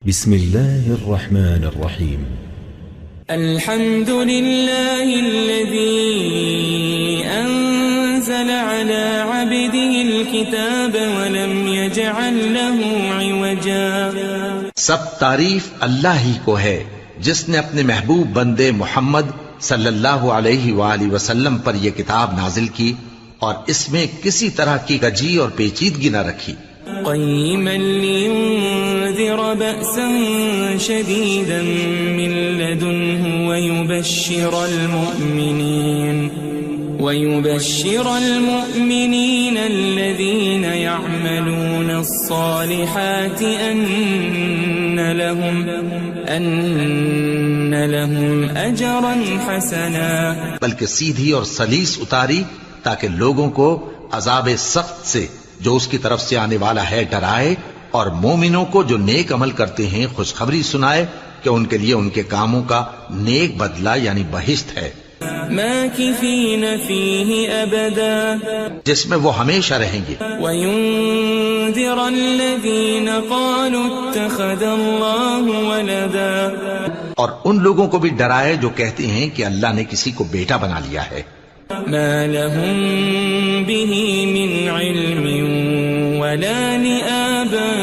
بسم الله الرحمن الرحيم. الحمد لله الذي أنزل على عبده الكتاب ولم يجعل له عوجا. سب تعریف اللہ ہی کو ہے جس نے اپنے محبوب بندے محمد صلی اللہ علیہ وآلہ وسلم پر یہ کتاب نازل کی اور اس میں کسی طرح کی کجی اور پیچیدگی نہ رکھی. قيما لينذر بأسا شديدا من لدنه ويبشر المؤمنين الذين يعملون الصالحات أن لهم أجرا حسنا. بلکہ سیدھی اور سلیس اتاری تاکہ لوگوں کو عذاب سخت سے جو اس کی طرف سے آنے والا ہے ڈرائے، اور مومنوں کو جو نیک عمل کرتے ہیں خوشخبری سنائے کہ ان کے لیے ان کے کاموں کا نیک بدلہ یعنی بہشت ہے، ماکثین فیہ ابدا، جس میں وہ ہمیشہ رہیں گے. وینذر الذین قالوا اتخذ اللہ ولدا، اور ان لوگوں کو بھی ڈرائے جو کہتے ہیں کہ اللہ نے کسی کو بیٹا بنا لیا ہے. ما لهم به من علم ولا لآبائهم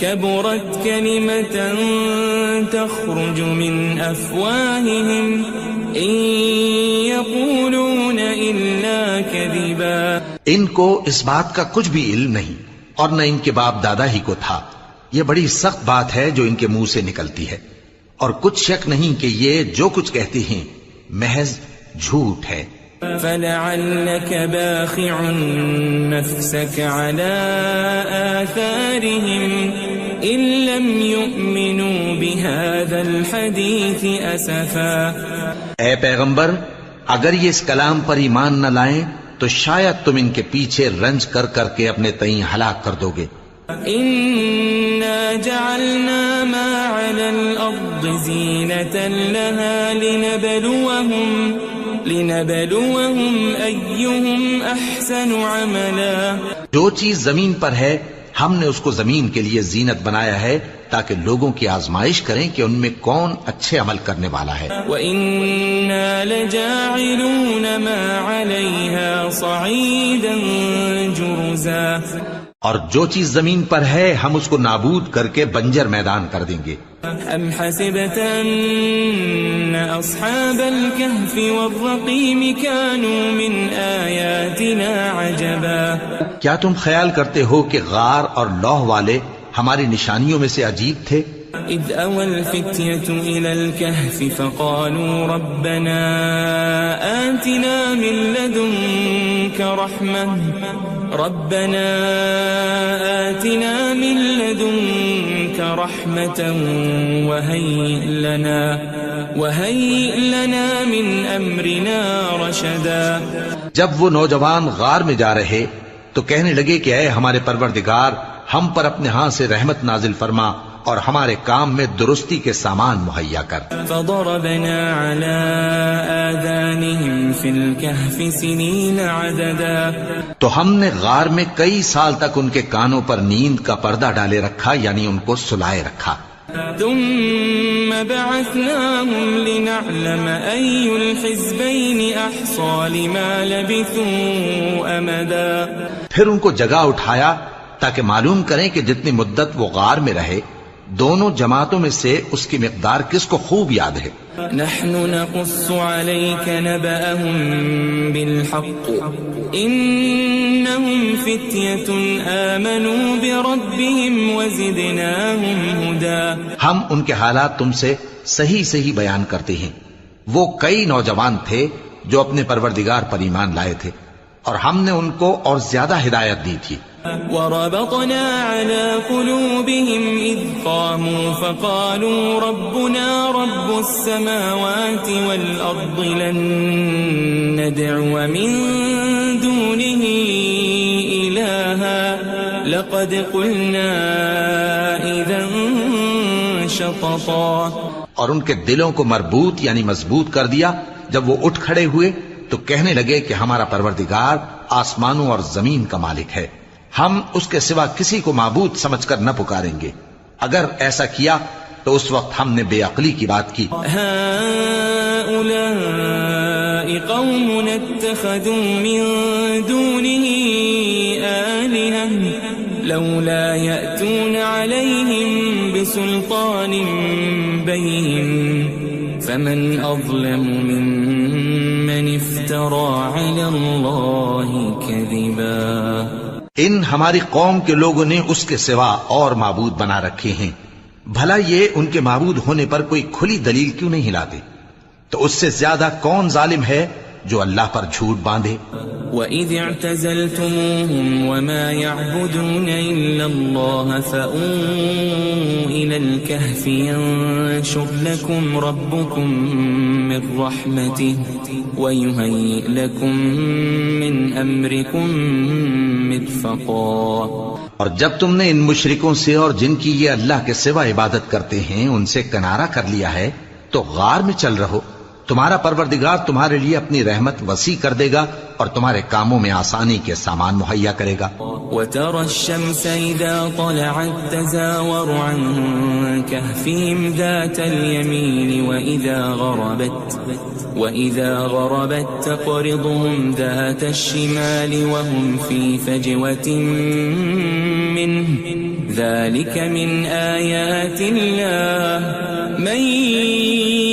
كبرت كلمة تخرج من أفواههم إن يقولون إلا كذبا. ان کو اس بات کا کچھ بھی علم نہیں اور نہ ان کے باپ دادا ہی کو تھا. یہ بڑی سخت بات ہے جو ان کے منہ سے نکلتی ہے، اور کچھ شک نہیں کہ یہ جو کچھ کہتے ہیں محض جھوٹ ہے. فلعلك باخع نفسك على آثارهم إن لم يؤمنوا بهذا الحديث أسفا. اے پیغمبر، اگر یہ اس کلام پر ایمان نہ لائیں تو شاید تم ان کے پیچھے رنج کر کر کے اپنے تئیں ہلاک کر دو گے. إنا جعلنا ما على الأرض زينة لها لنبلوهم أيهم أحسن عملا. جو چیز زمین پر ہے ہم نے اس کو زمین کے لیے زینت بنایا ہے تاکہ لوگوں کی آزمائش کریں کہ ان میں کون اچھے عمل کرنے والا ہے. وَإِنَّا لَجَاعِلُونَ مَا عَلَيْهَا صَعِيدًا جُرُزًا. اور جو چیز زمین پر ہے ہم اس کو نابود کر کے بنجر میدان کر دیں گے. ام حسبت ان اصحاب الكهف والرقيم كانوا من آیاتنا عجبا. کیا تم خیال کرتے ہو کہ غار اور لوح والے ہماری نشانیوں میں سے عجیب تھے؟ اذ اوى الفتية الى الكهف فقالوا ربنا آتنا من لدنك رحمة وهيئ لنا من أمرنا رشدا. جب وہ نوجوان غار میں جا رہے تو کہنے لگے کہ اے ہمارے پروردگار، ہم پر اپنے ہاں سے رحمت نازل فرما اور ہمارے کام میں درستی کے سامان مہیا کر. فضربنا على آذانهم في الكهف سنين عددا. تو ہم نے غار میں کئی سال تک ان کے کانوں پر نیند کا پردہ ڈالے رکھا، یعنی ان کو سلائے رکھا. ثم بعثناهم لنعلم أي الحزبين أحصى لما لبثوا أمدا. پھر ان کو جگہ اٹھایا تاکہ معلوم کریں کہ جتنی مدت وہ غار میں رہے دونوں جماعتوں میں سے اس کی مقدار کس کو خوب یاد ہے. نحن نقص عليك نبأهم بالحق إنهم فتية آمنوا بربهم وزدناهم هدى. ہم ان کے حالات تم سے صحیح صحیح بیان کرتے ہیں. وہ کئی نوجوان تھے جو اپنے پروردگار پر ایمان لائے تھے اور ہم نے ان کو اور زیادہ ہدایت دی تھی. وربطنا على قلوبهم إذ قاموا فقالوا ربنا رب السماوات والأرض لن ندعو من دونه إلها لقد قلنا إذا شططا. اور ان کے دلوں کو مربوط یعنی مضبوط کر دیا. جب وہ اٹھ کھڑے ہوئے تو کہنے لگے کہ ہمارا پروردگار آسمانوں اور زمین کا مالک ہے، ہم اس کے سوا کسی کو معبود سمجھ کر نہ پکاریں گے. اگر ایسا کیا تو اس وقت ہم نے بے عقلی کی بات کی. هؤلاء قوم اتخذوا من دونه آلهة لولا يأتون عليهم بسلطان بين فمن أظلم ممن افترى على الله كذبا. ان ہماری قوم کے لوگوں نے اس کے سوا اور معبود بنا رکھے ہیں. بھلا یہ ان کے معبود ہونے پر کوئی کھلی دلیل کیوں نہیں لاتے؟ تو اس سے زیادہ کون ظالم ہے جو اللہ پر جھوٹ باندھے؟ وَإِذِ اعْتَزَلْتُمُوهُمْ وَمَا يَعْبُدُونَ إِلَّا اللَّهَ فَأْوُوا إِلَى الْكَهْفِ يَنشُرْ لَكُمْ رَبُّكُمْ مِنْ رَحْمَتِهِ وَيُهَيِّئْ لَكُمْ مِنْ أَمْرِكُمْ مِرْفَقًا. اور جب تم نے ان مشرکوں سے اور جن کی یہ اللہ کے سوا عبادت کرتے ہیں ان سے کنارہ کر لیا ہے تو غار میں چل رہو. تمہارا پروردگار تمہارے لیے اپنی رحمت وسیع کر دے گا اور تمہارے کاموں میں آسانی کے سامان مہیا کرے گا. وَتَرَى الشَّمْسَ إِذَا طَلَعَتْ تَزَاوَرُ عَنْ كَهْفِهِمْ ذَاتَ الْيَمِينِ وَإِذَا غَرَبَتْ تَقْرِضُهُمْ ذَاتَ الشِّمَالِ وَهُمْ فِي فَجْوَةٍ مِّنْهُ ذَلِكَ مِنْ آيَاتِ اللَّهِ مَنْ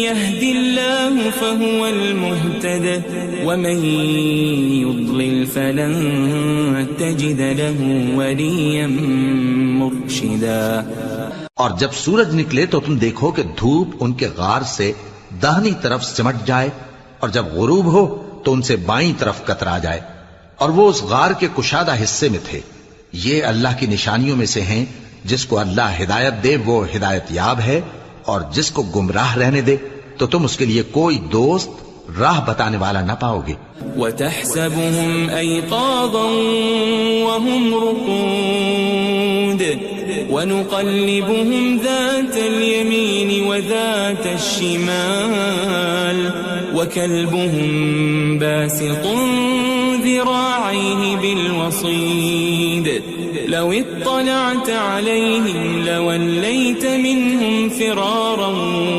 يَهْدِ اللَّهُ فَهُوَ الْمُهْتَدِ وَمَنْ يُضْلِلْ فَلَنْ تَجِدَ لَهُ وَلِيًّا مُرْشِدًا. اور جب سورج نکلے تو تم دیکھو کہ دھوپ ان کے غار سے داہنی طرف سمٹ جائے اور جب غروب ہو تو ان سے بائیں طرف کترا جائے اور وہ اس غار کے کشادہ حصے میں تھے. یہ اللہ کی نشانیوں میں سے ہیں. جس کو اللہ ہدایت دے وہ ہدایت یاب ہے اور جس کو گمراہ رہنے دے تو تم اس کے لیے کوئی دوست راہ بتانے والا نہ پاؤ گے. وَتَحْسَبُهُمْ أَيْقَاظًا وَهُمْ رُقُودٌ وَنُقَلِّبُهُمْ ذَاتَ الْيَمِينِ وَذَاتَ الشِّمَالِ وَكَلْبُهُمْ بَاسِطٌ ذِرَاعَيْهِ بِالْوَصِيدِ لَوِ اطَّلَعْتَ عَلَيْهِمْ لَوَلَّيْتَ مِنْهُمْ فِرَارًا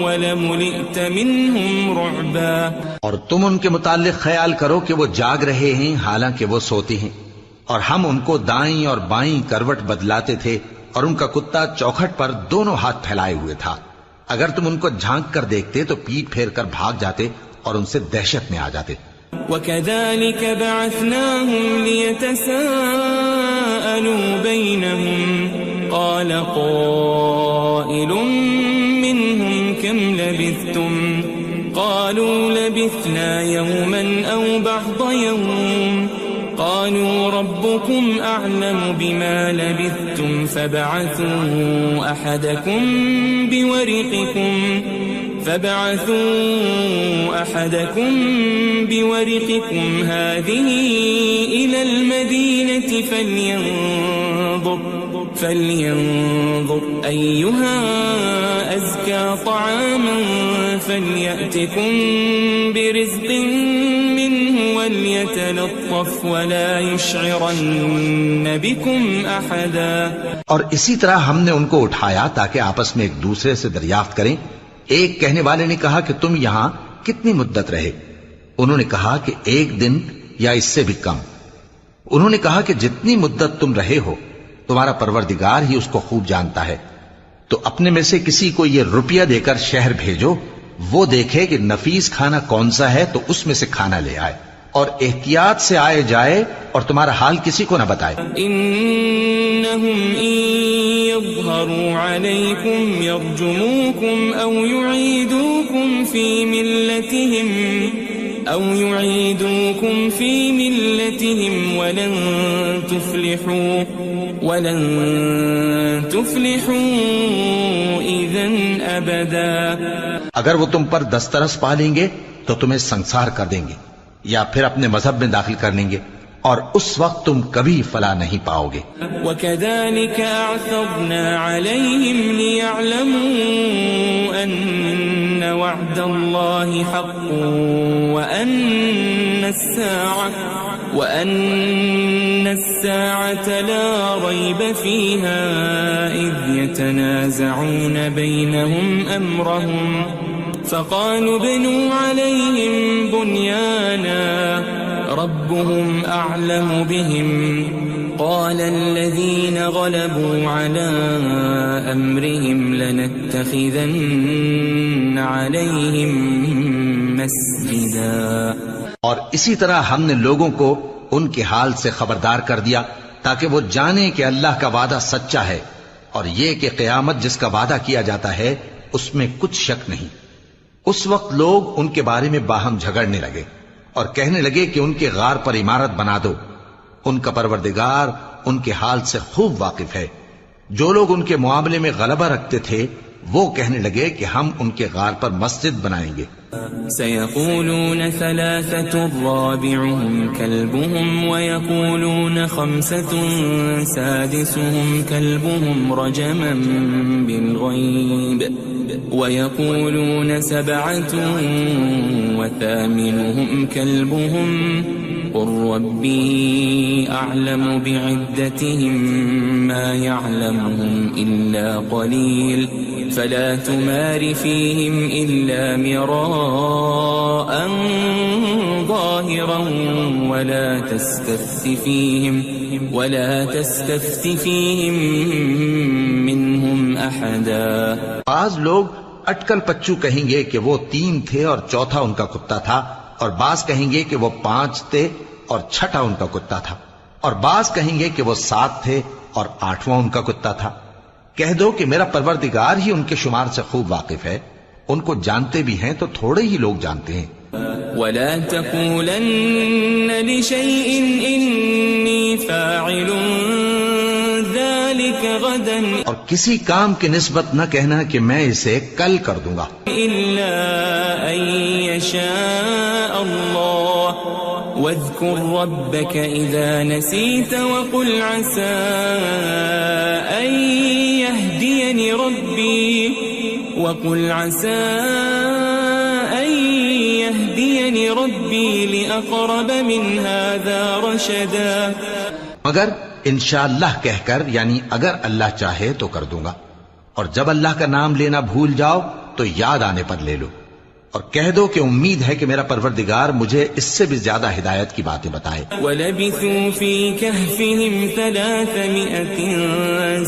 وَلَمُلِئْتَ مِنْهُمْ رُعْبًا. اور تم ان کے متعلق خیال کرو کہ وہ جاگ رہے ہیں حالانکہ وہ سوتے ہیں اور ہم ان کو دائیں اور بائیں کروٹ بدلاتے تھے اور ان کا کتا چوکھٹ پر دونوں ہاتھ پھیلائے ہوئے تھا. اگر تم ان کو جھانک کر دیکھتے تو پیٹ پھیر کر بھاگ جاتے اور ان سے دہشت میں آ جاتے. وَكَذَلِكَ بَعَثْنَاهُمْ لِيَتَسَاءَلُوا بَيْنَهُمْ قَالَ قَائِلٌ مِّنْهُمْ كَمْ لَبِثْتُمْ قَالُوا لَبِثْنَا يَوْمًا أَوْ بَعْضَ يَوْمٍ قَالُوا رَبُّكُمْ أَعْلَمُ بِمَا لَبِثْتُمْ فَابْعَثُوا أَحَدَكُمْ بِوَرِقِكُمْ هَذِهِ إِلَى الْمَدِينَةِ فَلْيَنظُرْ أَيُّهَا أَزْكَى طَعَامًا فَلْيَأْتِكُمْ بِرِزْقٍ مِّنْهُ وَلْيَتَلَطَّفْ وَلَا يُشْعِرَنَّ بِكُمْ أَحَدًا. اور اسی طرح ہم نے ان کو اٹھایا تاکہ آپس میں ایک دوسرے سے دریافت کریں. ایک کہنے والے نے کہا کہ تم یہاں کتنی مدت رہے؟ انہوں نے کہا کہ 1 دن یا اس سے بھی کم. انہوں نے کہا کہ جتنی مدت تم رہے ہو تمہارا پروردگار ہی اس کو خوب جانتا ہے. تو اپنے میں سے کسی کو یہ روپیہ دے کر شہر بھیجو، وہ دیکھے کہ نفیس کھانا کون سا ہے تو اس میں سے کھانا لے آئے اور احتیاط سے آئے جائے اور تمہارا حال کسی کو نہ بتائے. انہم ان یظہروا علیکم یرجموکم او یعیدوکم فی ملتہم ولن تفلحوا اذن ابدا. اگر وہ تم پر دسترس پا لیں گے تو تمہیں سنسار کر دیں گے یا پھر اپنے مذہب میں داخل کر لیں گے اور اس وقت تم کبھی فلاح نہیں پاؤ گے. وَكَذَلِكَ أَعْثَرْنَا عَلَيْهِمْ لِيَعْلَمُوا أَنَّ وَعْدَ اللَّهِ حَقٌّ وَأَنَّ السَّاعَةَ الساعة لا ريب فيها إذ يتنازعون بينهم أمرهم فقالوا ابنوا عليهم بنيانا ربهم أعلم بهم قال الذين غلبوا على أمرهم لنتخذن عليهم مسجدا. اور اسی طرح ہم نے لوگوں کو ان کے حال سے خبردار کر دیا تاکہ وہ جانیں کہ اللہ کا وعدہ سچا ہے اور یہ کہ قیامت جس کا وعدہ کیا جاتا ہے اس میں کچھ شک نہیں. اس وقت لوگ ان کے بارے میں باہم جھگڑنے لگے اور کہنے لگے کہ ان کے غار پر عمارت بنا دو. ان کا پروردگار ان کے حال سے خوب واقف ہے. جو لوگ ان کے معاملے میں غلبہ رکھتے تھے وہ کہنے لگے کہ ہم ان کے غار پر مسجد بنائیں گے. سيقولون ثلاثة رابعهم كلبهم ويقولون خمسة سادسهم كلبهم رجما بالغيب ويقولون سبعة وثامنهم كلبهم قل ربي أعلم بعدتهم ما يعلمهم إلا قليل فلا تمار فيهم إلا مراء ظاهرا ولا تستفت فيهم منهم أحدا. بعض لوگ اٹکل پچو کہیں گے کہ وہ 3 تھے اور چوتھا ان کا کتا تھا، اور بعض کہیں گے کہ وہ 5 تھے اور چھٹا ان کا کتا تھا، اور بعض کہیں گے کہ وہ 7 تھے اور 8واں ان کا کتا تھا. کہہ دو کہ میرا پروردگار ہی ان کے شمار سے خوب واقف ہے. ان کو جانتے بھی ہیں تو تھوڑے ہی لوگ جانتے ہیں. ولا تقولن لشيء إني فاعل ذلك غدا اور کسی کام کی نسبت نہ کہنا کہ میں اسے کل کر دوں گا إلا أن يشاء الله واذكر ربك إذا نسيت وقل عسى أن يهديني ربي لأقرب من هذا رشدا. مگر انشاءاللہ کہہ کر، یعنی اگر اللہ چاہے تو کر دوں گا، اور جب اللہ کا نام لینا بھول جاؤ تو یاد آنے پر لے لو، اور کہہ دو کہ امید ہے کہ میرا پروردگار مجھے اس سے بھی زیادہ ہدایت کی باتیں بتائے. وَلَبِثُوا فِي كَهْفِهِمْ 300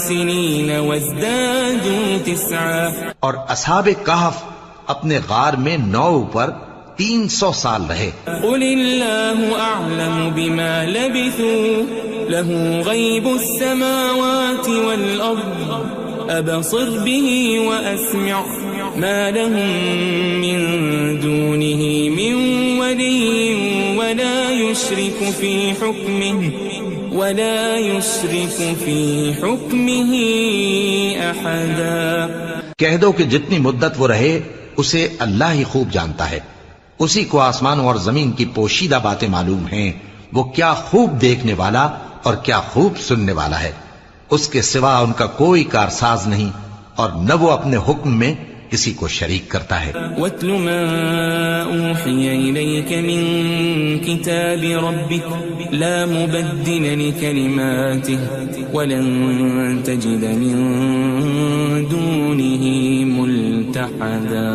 سِنِينَ وَازْدَادُوا 9. اور اصحاب کہف اپنے غار میں 9 پر 300 سال رہے. قُلِ اللَّهُ أَعْلَمُ بِمَا لَبِثُوا لَهُ غَيْبُ السَّمَاوَاتِ وَالْأَرْضِ أَبْصِرْ بِهِ وَأَسْمِعْ ما لهم من دونه من ولي ولا يشرك في حكمه أحدا. کہہ دو کہ جتنی مدت وہ رہے اسے اللہ ہی خوب جانتا ہے. اسی کو آسمانوں اور زمین کی پوشیدہ باتیں معلوم ہیں. وہ کیا خوب دیکھنے والا اور کیا خوب سننے والا ہے. اس کے سوا ان کا کوئی کارساز نہیں، اور نہ وہ اپنے حکم میں کسی کو شریک کرتا ہے. وَاتْلُ مَا أُوحِيَ إِلَيْكَ مِن كِتَابِ رَبِّكَ لَا مُبَدِّلَ لِكَلِمَاتِهِ وَلَن تَجِدَ مِن دُونِهِ مُلْتَحَدًا.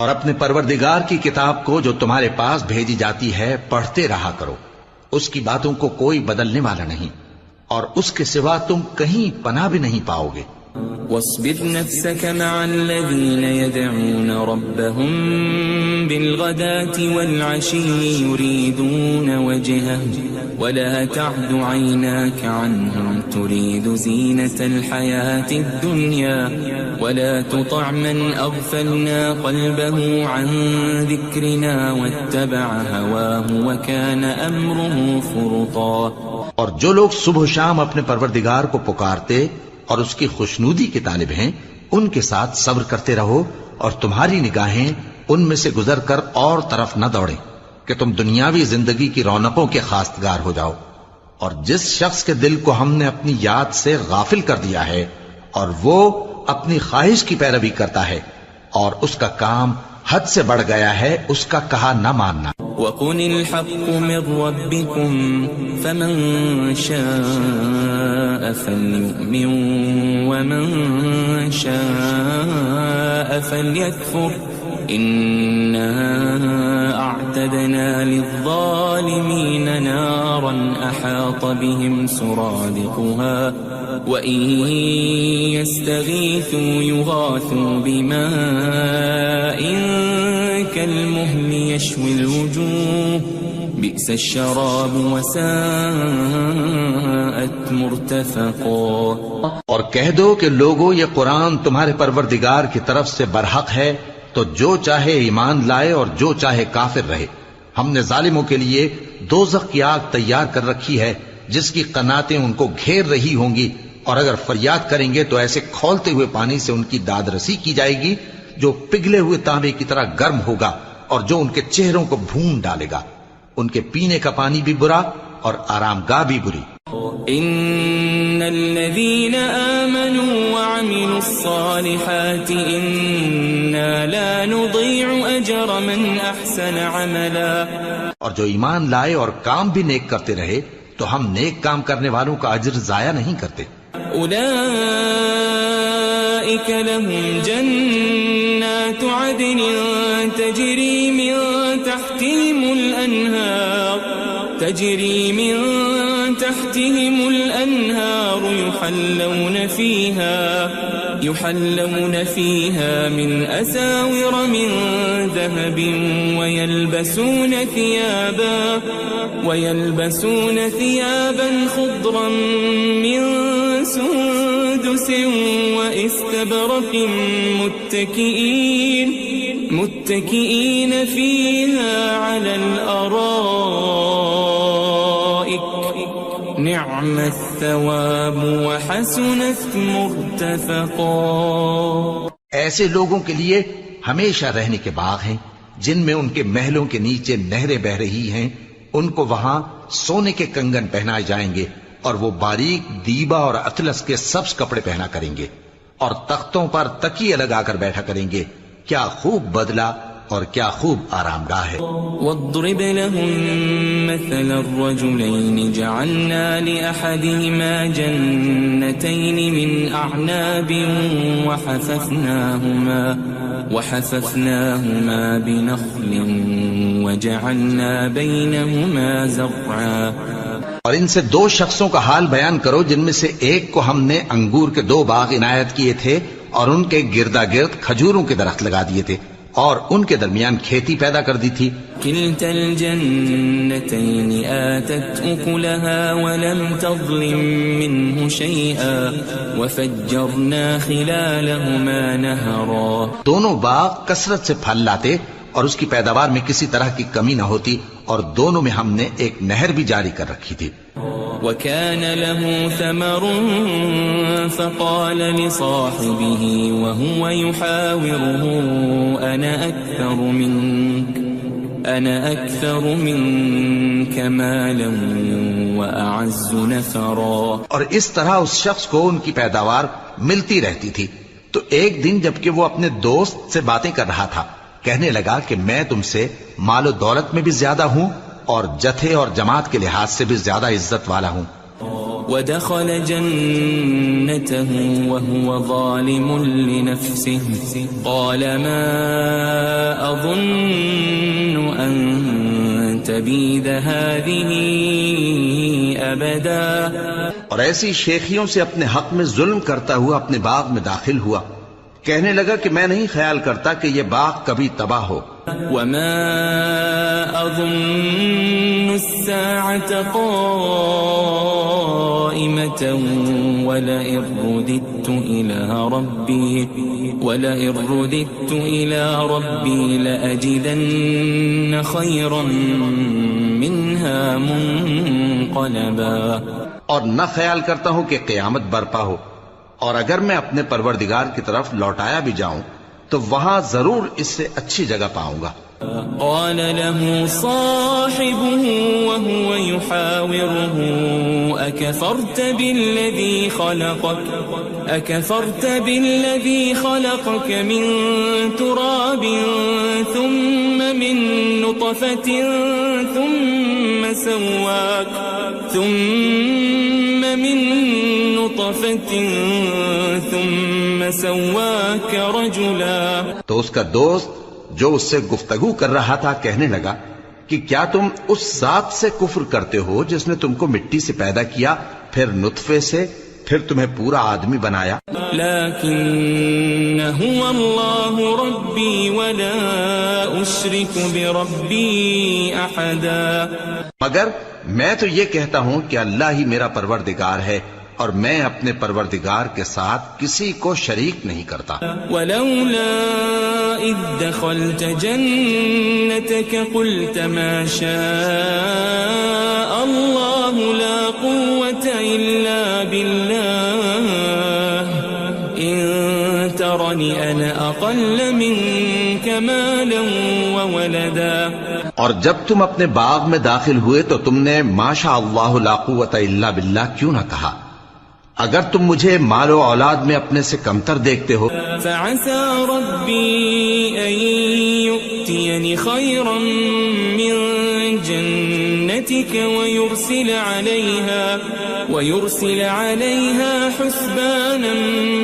اور اپنے پروردگار کی کتاب کو جو تمہارے پاس بھیجی جاتی ہے پڑھتے رہا کرو. اس کی باتوں کو کوئی بدلنے والا نہیں، اور اس کے سوا تم کہیں پناہ بھی نہیں پاؤ گے. واصبر نفسك مع الذين يدعون ربهم بالغداة والعشي يريدون وجهه ولا تعد عيناك عنهم تريد زينة الحياة الدنيا ولا تطع من أغفلنا قلبه عن ذكرنا واتبع هواه وكان أمره فرطا. اور جو لوگ صبح و شام اپنے پروردگار کو پکارتے اور اس کی خوشنودی کے طالب ہیں ان کے ساتھ صبر کرتے رہو، اور تمہاری نگاہیں ان میں سے گزر کر اور طرف نہ دوڑیں کہ تم دنیاوی زندگی کی رونقوں کے خواستگار ہو جاؤ. اور جس شخص کے دل کو ہم نے اپنی یاد سے غافل کر دیا ہے اور وہ اپنی خواہش کی پیروی کرتا ہے اور اس کا کام حد سے بڑھ گیا ہے، اس کا کہا نہ ماننا. وقل الحق من ربكم فمن شاء فليؤمن ومن شاء فليكفر إنا أعتدنا للظالمين نارا أحاط بهم سرادقها وإن يستغيثوا يغاثوا بماء كالمهل يشوي الوجوه بئس الشراب وساءت مرتفقا. اور کہہ دو کہ لوگو یہ قرآن تمہارے پروردگار کی طرف سے برحق ہے، تو جو چاہے ایمان لائے اور جو چاہے کافر رہے. ہم نے ظالموں کے لیے دوزخ کی آگ تیار کر رکھی ہے جس کی قناتیں ان کو گھیر رہی ہوں گی، اور اگر فریاد کریں گے تو ایسے کھولتے ہوئے پانی سے ان کی داد رسی کی جائے گی جو پگھلے ہوئے تانبے کی طرح گرم ہوگا اور جو ان کے چہروں کو بھون ڈالے گا. ان کے پینے کا پانی بھی برا اور آرام گاہ بھی بری. ان الذين آمنوا وعملوا الصالحات انا لا نضيع اجر من احسن عملا. اور جو ایمان لائے اور کام بھی نیک کرتے رہے تو ہم نیک کام کرنے والوں کا اجر ضائع نہیں کرتے. اولئك لهم جنات عدن تجري من تحتهم الأنهار يحلون فيها من أساور من ذهب ويلبسون ثيابا خضرا من سندس واستبرق متكئين فيها على الأرائك نعم الثواب وحسنت مرتفقا. ایسے لوگوں کے لیے ہمیشہ رہنے کے باغ ہیں جن میں ان کے محلوں کے نیچے نہریں بہ رہی ہیں. ان کو وہاں سونے کے کنگن پہنائے جائیں گے اور وہ باریک دیبا اور اطلس کے سبز کپڑے پہنا کریں گے اور تختوں پر تکیے لگا کر بیٹھا کریں گے. کیا خوب بدلہ اور کیا خوب آرام گاہ ہے. واضرب لهم مثل الرجلين جعلنا لأحدهما جنتين من أعناب وحففناهما بنخل وجعلنا بينهما زرعا. اور ان سے دو شخصوں کا حال بیان کرو جن میں سے ایک کو ہم نے انگور کے 2 باغ عنایت کیے تھے اور ان کے گردا گرد کھجوروں کے درخت لگا دیے تھے اور ان کے درمیان کھیتی پیدا کر دی تھی. كلتا الجنتين آتت أكلها ولم تظلم منه شيئا وفجرنا خلالهما نهرا. دونوں باغ کثرت سے پھل لاتے اور اس کی پیداوار میں کسی طرح کی کمی نہ ہوتی اور دونوں میں ہم نے ایک نہر بھی جاری کر رکھی تھی. وكان له ثمر فقال لصاحبه وهو يحاوره أنا أكثر منك مالا وأعز نفرا. اور اس طرح اس شخص کو ان کی پیداوار ملتی رہتی تھی. تو ایک دن جبکہ وہ اپنے دوست سے باتیں کر رہا تھا کہنے لگا کہ میں تم سے مال و دولت میں بھی زیادہ ہوں اور جتھے اور جماعت کے لحاظ سے بھی زیادہ عزت والا ہوں. ودخل جنته وهو ظالم لنفسه قال ما أظن أن تبيد هذه أبدا. اور ایسی شیخیوں سے اپنے حق میں ظلم کرتا ہوا اپنے باغ میں داخل ہوا. کہنے لگا کہ میں نہیں خیال کرتا کہ یہ باغ کبھی تباہ ہو. وما أظن الساعة قائمة ولئن رددت إلى ربي لأجدن خيرا منها منقلبا. اور نہ خیال کرتا ہوں کہ قیامت برپا ہو اور اگر میں اپنے پروردگار کی طرف لوٹایا بھی جاؤں تو وہاں ضرور اس سے اچھی جگہ پاؤں گا. قال له صاحبه وهو يحاوره أكفرت بالذي خلقك أكفرت بالذي خلقك من تراب ثم من نطفة ثم سواك رجلا. تو اس کا دوست جو اس سے گفتگو کر رہا تھا کہنے لگا کہ کیا تم اس ذات سے کفر کرتے ہو جس نے تم کو مٹی سے پیدا کیا، پھر نطفے سے، پھر تمہیں پورا آدمی بنایا. لكن هو الله ربي ولا أشرك بربي أحدا. مگر میں تو یہ کہتا ہوں کہ اللہ ہی میرا پروردگار ہے اور میں اپنے پروردگار کے ساتھ کسی کو شریک نہیں کرتا. ولولا إذ دخلت جنتك قلت ما شاء الله لا قوة إلا بالله إن ترني أنا أقل منك مالا وولدا. اور جب تم اپنے باغ میں داخل ہوئے تو تم نے ما شاء اللہ لا قوت الا باللہ کیوں نہ کہا؟ اگر تم مجھے مال و اولاد میں اپنے سے کمتر دیکھتے ہو. فعسى ربي أن يؤتيني خيرا من جنتك ويرسل عليها حسبانا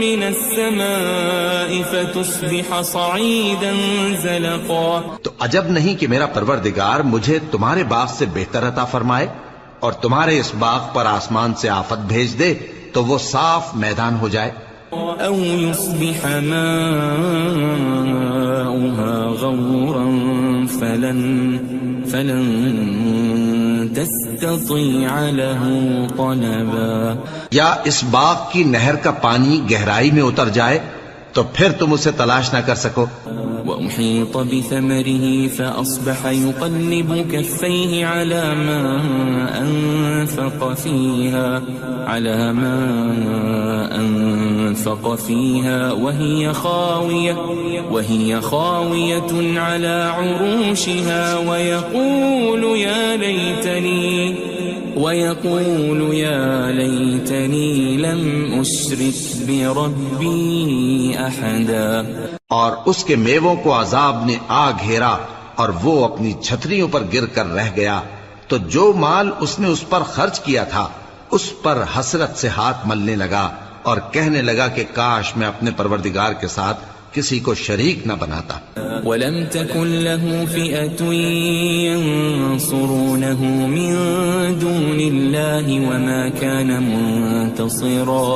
من السماء فتصبح صعيدا زلقا. تو عجب نہیں کہ میرا پروردگار مجھے تمہارے باغ سے بہتر عطا فرمائے اور تمہارے اس باغ پر آسمان سے آفت بھیج دے تو وہ صاف میدان ہو جائے. أو يصبح ماؤها غورا فلن تستطيع له طلبا. یا اس باغ کی نہر کا پانی گہرائی میں اتر جائے تو پھر تم اسے تلاش نہ کر سکو. وأحيط بثمره فأصبح يقلب كفيه على ما أنفق فيها وهي خاوية على عروشها ويقول يا ليتني لم أشرك بربي أحدا. اور اس کے میووں کو عذاب نے آ گھیرا اور وہ اپنی چھتریوں پر گر کر رہ گیا، تو جو مال اس نے اس پر خرچ کیا تھا اس پر حسرت سے ہاتھ ملنے لگا اور کہنے لگا کہ کاش میں اپنے پروردگار کے ساتھ کسی کو شریک نہ بناتا. ولم تكن له فئة ينصرونه من دون الله وما كان منتصرا.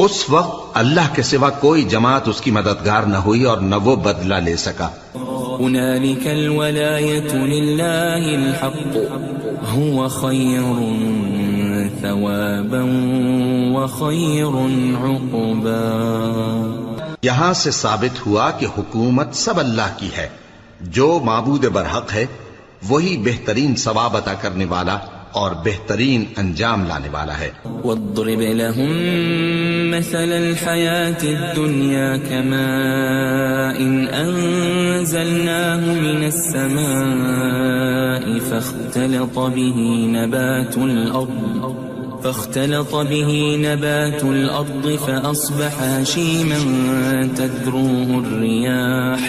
اس وقت اللہ کے سوا کوئی جماعت اس کی مددگار نہ ہوئی اور نہ وہ بدلہ لے سکا. هنالك الولاية لله الحق هو خير ثوابا وخير عقبا. یہاں سے ثابت ہوا کہ حکومت سب اللہ کی ہے، جو معبود برحق ہے وہی بہترین ثواب عطا کرنے والا اور بہترین انجام لانے والا ہے. واضرب لهم مثل الحياة الدنيا كماء أنزلناه من السماء فاختلط به نبات الأرض فأصبح هشيما تذروه الرياح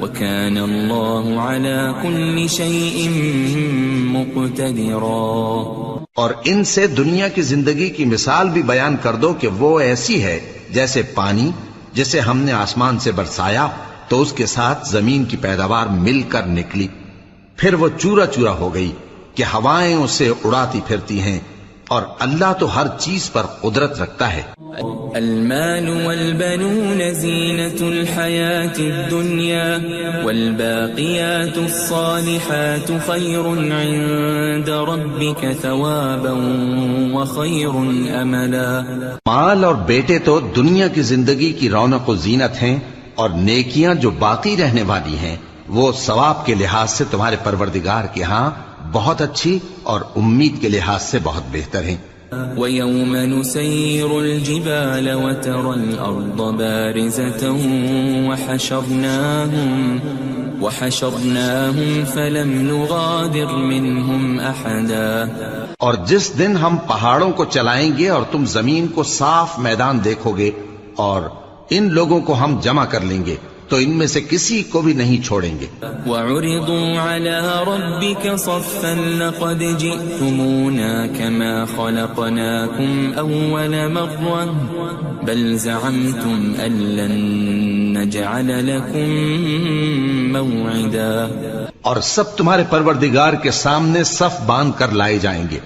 وكان الله على كل شيء مقتدرا. اور ان سے دنیا کی زندگی کی مثال بھی بیان کر دو کہ وہ ایسی ہے جیسے پانی جسے ہم نے آسمان سے برسایا تو اس کے ساتھ زمین کی پیداوار مل کر نکلی، پھر وہ چورا چورا ہو گئی کہ ہوائیں اسے اڑاتی پھرتی ہیں، اور اللہ تو ہر چیز پر قدرت رکھتا ہے. المال والبنون زينة الحياة الدنيا والباقيات الصالحات خير عند ربك ثوابا وخير أملا. مال اور بیٹے تو دنیا کی زندگی کی رونق و زینت ہیں، اور نیکیاں جو باقی رہنے والی ہیں وہ ثواب کے لحاظ سے تمہارے پروردگار کے ہاں بہت اچھی اور امید کے لحاظ سے بہت بہتر ہیں. وَيَوْمَ نُسَيِّرُ الْجِبَالَ وَتَرَى الْأَرْضَ بَارِزَةً وَحَشَرْنَاهُمْ فَلَمْ نُغَادِرْ مِنْهُمْ أَحَدًا. اور جس دن ہم پہاڑوں کو چلائیں گے اور تم زمین کو صاف میدان دیکھو گے اور ان لوگوں کو ہم جمع کر لیں گے تو ان میں سے کسی کو بھی نہیں چھوڑیں گے. وَعُرِضُوا عَلَى رَبِّكَ صَفًّا لَقَدْ جِئْتُمُونَا كَمَا خَلَقْنَاكُمْ أَوَّلَ مَرَّةٍ بَلْ زَعَمْتُمْ أَن لَّن نَّجْعَلَ لَكُم مَّوْعِدًا. اور سب تمہارے پروردگار کے سامنے صف باندھ کر لائے جائیں گے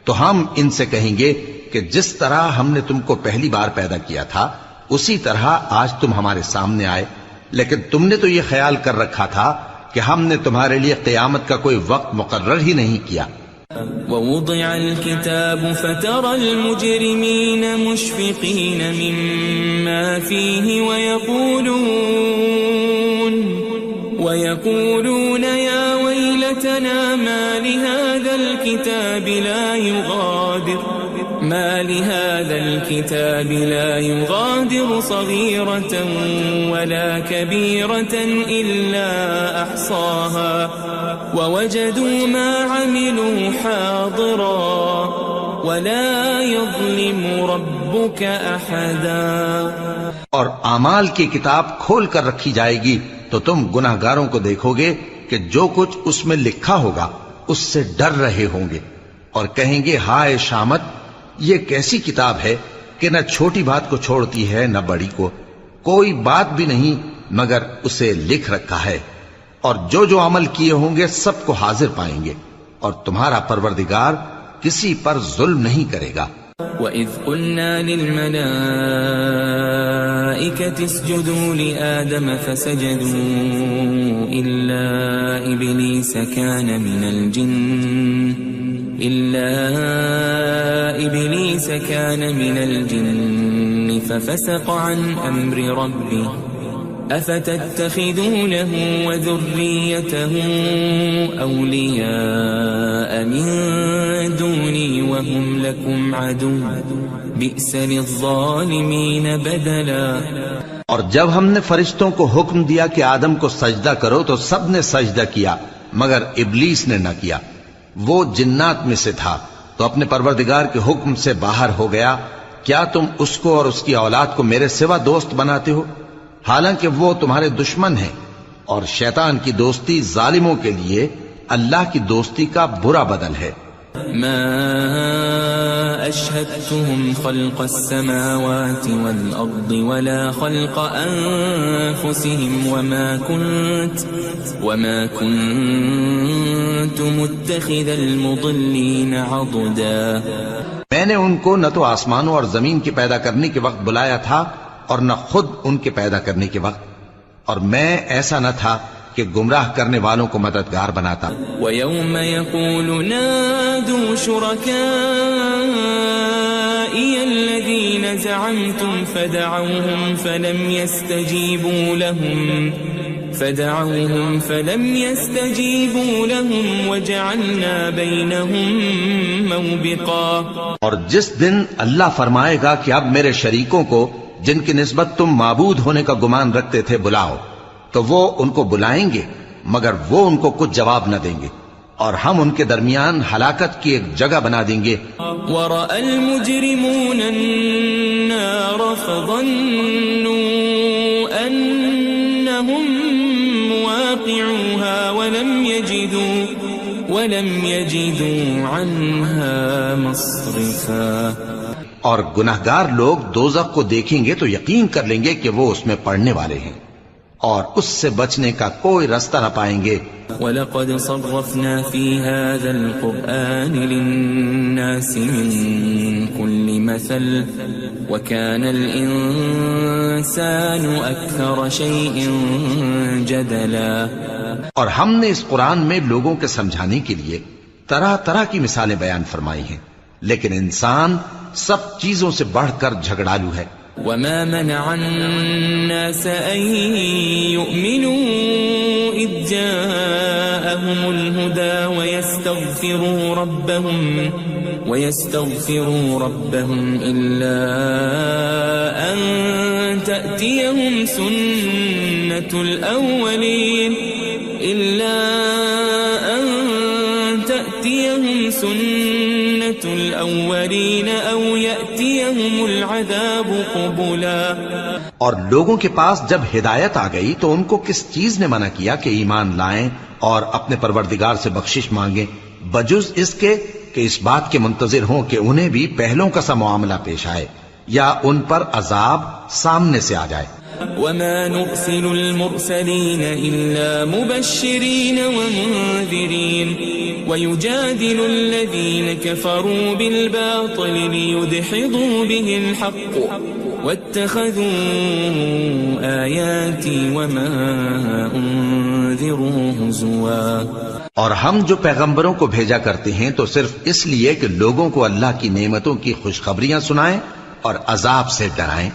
تو ہم ان سے کہیں گے کہ جس طرح ہم نے تم کو پہلی بار پیدا کیا تھا اسی طرح آج تم ہمارے سامنے آئے، لیکن تم نے تو یہ خیال کر رکھا تھا کہ ہم نے تمہارے لیے قیامت کا کوئی وقت مقرر ہی نہیں کیا. وَوُضِعَ الْكِتَابُ فَتَرَى الْمُجْرِمِينَ مُشْفِقِينَ مِمَّا فِيهِ وَيَقُولُونَ يَا وَيْلَتَنَا مَا لِهَذَا الْكِتَابِ لَا يُغَادِرُ صَغِيرَةً وَلَا كَبِيرَةً إِلَّا أَحْصَاهَا وَوَجَدُوا مَا عَمِلُوا حَاضِرًا وَلَا يَظْلِمُ رَبُّكَ أَحَدًا. اور اعمال کی کتاب کھول کر رکھی جائے گی تو تم گناہگاروں کو دیکھو گے کہ جو کچھ اس میں لکھا ہوگا اس سے ڈر رہے ہوں گے اور کہیں گے ہائے شامت، یہ کیسی کتاب ہے کہ نہ چھوٹی بات کو چھوڑتی ہے نہ بڑی کو، کوئی بات بھی نہیں مگر اسے لکھ رکھا ہے، اور جو جو عمل کیے ہوں گے سب کو حاضر پائیں گے، اور تمہارا پروردگار کسی پر ظلم نہیں کرے گا. وَإِذْ قُلْنَا لِلْمَلَائِكَةِ اسْجُدُوا لِآدَمَ فَسَجَدُوا إِلَّا إِبْلِيسَ كَانَ مِنَ الْجِنِّ فَفَسَقَ عَنْ أَمْرِ رَبِّهِ أَفَتَتَّخِذُونَهُ وَذُرِّيَّتَهُ أَوْلِيَاءَ مِن دُونِي وَهُمْ لَكُمْ عَدُوٌّ بِئْسَ لِلظَّالِمِينَ بَدَلًا. اور جب ہم نے فرشتوں کو حکم دیا کہ آدم کو سجدہ کرو تو سب نے سجدہ کیا مگر ابلیس نے نہ کیا، وہ جنات میں سے تھا تو اپنے پروردگار کے حکم سے باہر ہو گیا. کیا تم اس کو اور اس کی اولاد کو میرے سوا دوست بناتے ہو حالانکہ وہ تمہارے دشمن ہیں، اور شیطان کی دوستی ظالموں کے لیے اللہ کی دوستی کا برا بدل ہے. ما أشهدتهم خلق السماوات والأرض ولا خلق أنفسهم وما كنت متخذ المضلين عضدا. میں نے ان کو نہ تو آسمانوں اور زمین کے پیدا کرنے کے وقت بلایا تھا اور نہ خود ان کے پیدا کرنے کے وقت، اور میں ایسا نہ تھا کہ گمراہ کرنے والوں کو مددگار بناتا. وَيَوْمَ يَقُولُ نَادُوا شُرَكَائِيَ الَّذِينَ زَعَمْتُمْ فَدَعَوْهُمْ فَلَمْ يَسْتَجِيبُوا لَهُمْ وَجَعَلْنَا بَيْنَهُمْ مَوْبِقًا. اور جس دن اللہ فرمائے گا کہ اب میرے شریکوں کو جن کی نسبت تم معبود ہونے کا گمان رکھتے تھے بلاؤ، تو وہ ان کو بلائیں گے مگر وہ ان کو کچھ جواب نہ دیں گے، اور ہم ان کے درمیان ہلاکت کی ایک جگہ بنا دیں گے. وَرَأَى الْمُجْرِمُونَ النَّارَ فَظَنُّوا أَنَّهُمْ مُوَاقِعُوهَا وَلَمْ يَجِدُوا عَنْهَا مَصْرِفًا. اور گناہگار لوگ دوزخ کو دیکھیں گے تو یقین کر لیں گے کہ وہ اس میں پڑنے والے ہیں اور اس سے بچنے کا کوئی راستہ نہ پائیں گے. وَلَقَدْ صَرَّفْنَا فِي هَذَا الْقُرْآنِ لِلنَّاسِ مِنْ كُلِّ مَثَلٍ وَكَانَ الْإِنسَانُ أَكْثَرَ شَيْءٍ جَدَلًا. اور ہم نے اس قرآن میں لوگوں کے سمجھانے کے لیے طرح طرح کی مثالیں بیان فرمائی ہیں، لیکن انسان سب چیزوں سے بڑھ کر جھگڑالو ہے. وَمَا مَنَعَ النَّاسَ أَن يُؤْمِنُوا إِذْ جَاءَهُمُ الْهُدَى وَيَسْتَغْفِرُوا رَبَّهُمْ إِلَّا أَن تَأْتِيَهُمْ سُنَّةُ الْأَوَّلِينَ أَوْ يَأْتِيَهُمُ يأتيهم العذاب قبلا. اور لوگوں کے پاس جب ہدایت آ گئی تو ان کو کس چیز نے منع کیا کہ ایمان لائیں اور اپنے پروردگار سے بخشش مانگیں بجز اس کے کہ اس بات کے منتظر ہوں کہ انہیں بھی پہلوں کا سا معاملہ پیش آئے یا ان پر عذاب سامنے سے آ جائے. وما نرسل المرسلين إلا مبشرين ومنذرين ويجادل الذين كفروا بالباطل ليدحضوا به الحق واتخذوا آياتي وما أنذروا هزوا. اور ہم جو پیغمبروں کو بھیجا کرتے ہیں تو صرف اس لیے کہ لوگوں کو اللہ کی نعمتوں کی خوشخبریاں سنائیں اور عذاب سے ڈرائیں.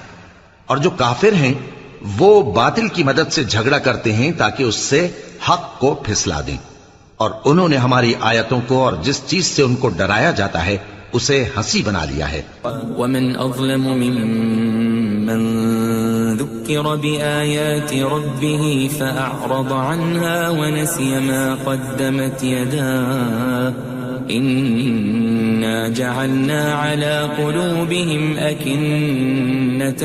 اور جو کافر ہیں وہ باطل کی مدد سے جھگڑا کرتے ہیں تاکہ اس سے حق کو پھسلا دیں. اور انہوں نے ہماری آیتوں کو اور جس چیز سے ان کو ڈرایا جاتا ہے اسے ہنسی بنا لیا ہے. ومن أظلم ممن ذكر بآيات ربه فأعرض عنها ونسي ما قدمت يداه إنا جعلنا على قلوبهم أكنة